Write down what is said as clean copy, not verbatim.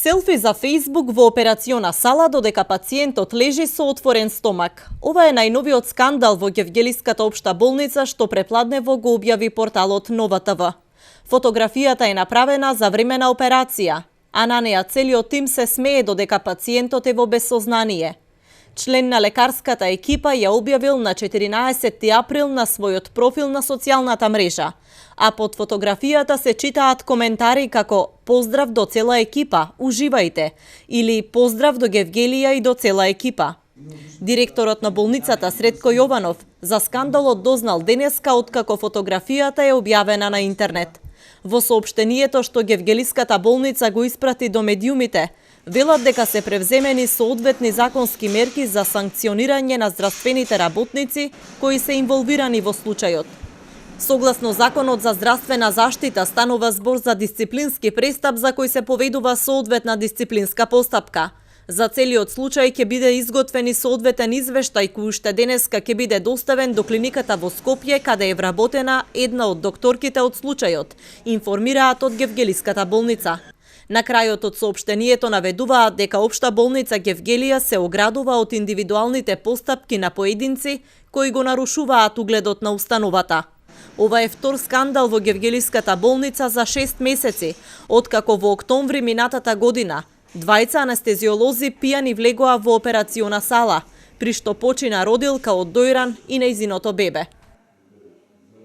Селфи за Facebook во операциона сала додека пациентот лежи со отворен стомак. Ова е најновиот скандал во Гевгелиската општа болница што препладнево го објави порталот Нова ТВ. Фотографијата е направена за време на операција, а на неа целиот тим се смее додека пациентот е во безсознание. Член на лекарската екипа ја објавил на 14 април на својот профил на социјалната мрежа, а под фотографијата се читаат коментари како «Поздрав до цела екипа, уживајте» или «Поздрав до Гевгелија и до цела екипа». Директорот на болницата Сретко Јованов за скандалот дознал денеска откако фотографијата е објавена на интернет. Во соопштението што Гевгелиската болница го испрати до медиумите, велат дека се превземени соодветни законски мерки за санкционирање на здравствените работници кои се инволвирани во случајот. Согласно Законот за здравствена заштита станува збор за дисциплински престап за кој се поведува соодветна дисциплинска постапка. За целиот случај ќе биде изготвен и соодветен извештај кој уште денеска ќе биде доставен до клиниката во Скопје каде е вработена една од докторките од случајот, информираат од Гевгелиската болница. На крајот од соопштението наведуваат дека општа болница Гевгелија се оградува од индивидуалните постапки на поединци кои го нарушуваат угледот на установата. Ова е втор скандал во Гевгелиската болница за 6 месеци, откако во октомври минатата година двајца анестезиолози пијани влегоа во операциона сала, при што почина родилка од дојран и нејзиното бебе.